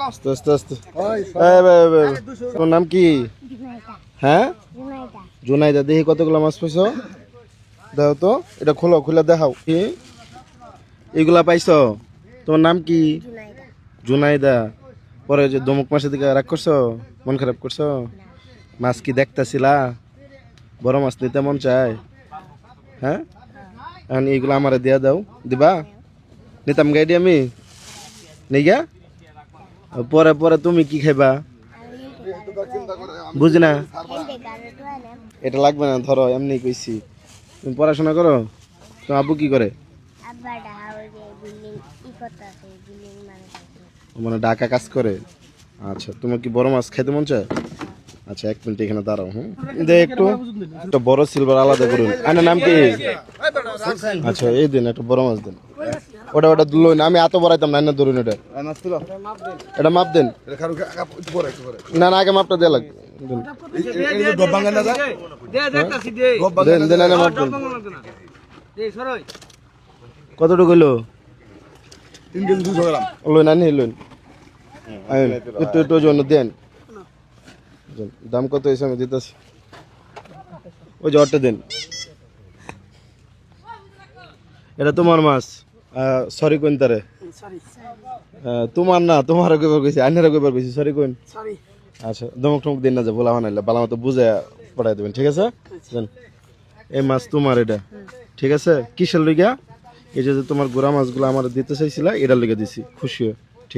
আস্তে আস্তে আস্তে তোর নাম কি? হ্যাঁ জুনাইদা। দেখি কতগুলো মাছ পাইছো, দাও তো, এটা খোলো, খুলে দেখাও। কি এইগুলা পাইছো? তোমার নাম কি? জুনাইদা। পরে যে দমুক মাসের দিকে রাগ করছো, মন খারাপ করছো? মাছ কি দেখতেছিলা? বড় মাছ নিতে মন চায়? হ্যাঁ, এখন এইগুলো আমারে দিয়া দাও। দিবা? নিতাম গাইডি আমি নিগা। পরে পরে তুমি কি খাইবা? বুঝি না, এটা লাগবে না, ধরো এমনি কইছি। তুমি পড়াশোনা করো? তোমার আব্বু কি করে? মানে ঢাকা কাজ করে। আচ্ছা, তোমার কি বড় মাছ খেতে মন চায়? আচ্ছা, 1 মিনিট এখানে দাঁড়াও। হুম, দেখ একটু একটা বড় সিলভার আলাদা করুন। আয়নার নাম কি? আচ্ছা, এই দিন একটা বড় মাছ দেন। ওটা ওটা দুলই না, আমি এত বড়াইতাম না, ধরুন। এটা এটা মাপ দেন। না না, আগে মাপটা দেওয়া লাগবে। কতটুকু হইলো? 3 কেজি 200 গ্রাম। লইন আনি লইন, একটু একটু জন্য দেন। দাম কত হয়েছে আমি দিতেছি। ওই জ্বরটা দেন। এটা তোমার মাছ। সরি কোন তারে? তোমার না, তোমার কইবার কইছি, আইনারা কইবার কইছি। সরি কোন? আচ্ছা, দমক টমক দিন না, যে বলা বানাইলে বালা মতো বুঝে পড়াই দেবেন, ঠিক আছে? এই মাছ তোমার, এটা ঠিক আছে? কিসের লইগা? এই যে তোমার গোড়া মাছগুলো আমার দিতে চাইছিলা, এটার লইগা দিছি, খুশি হয়ে।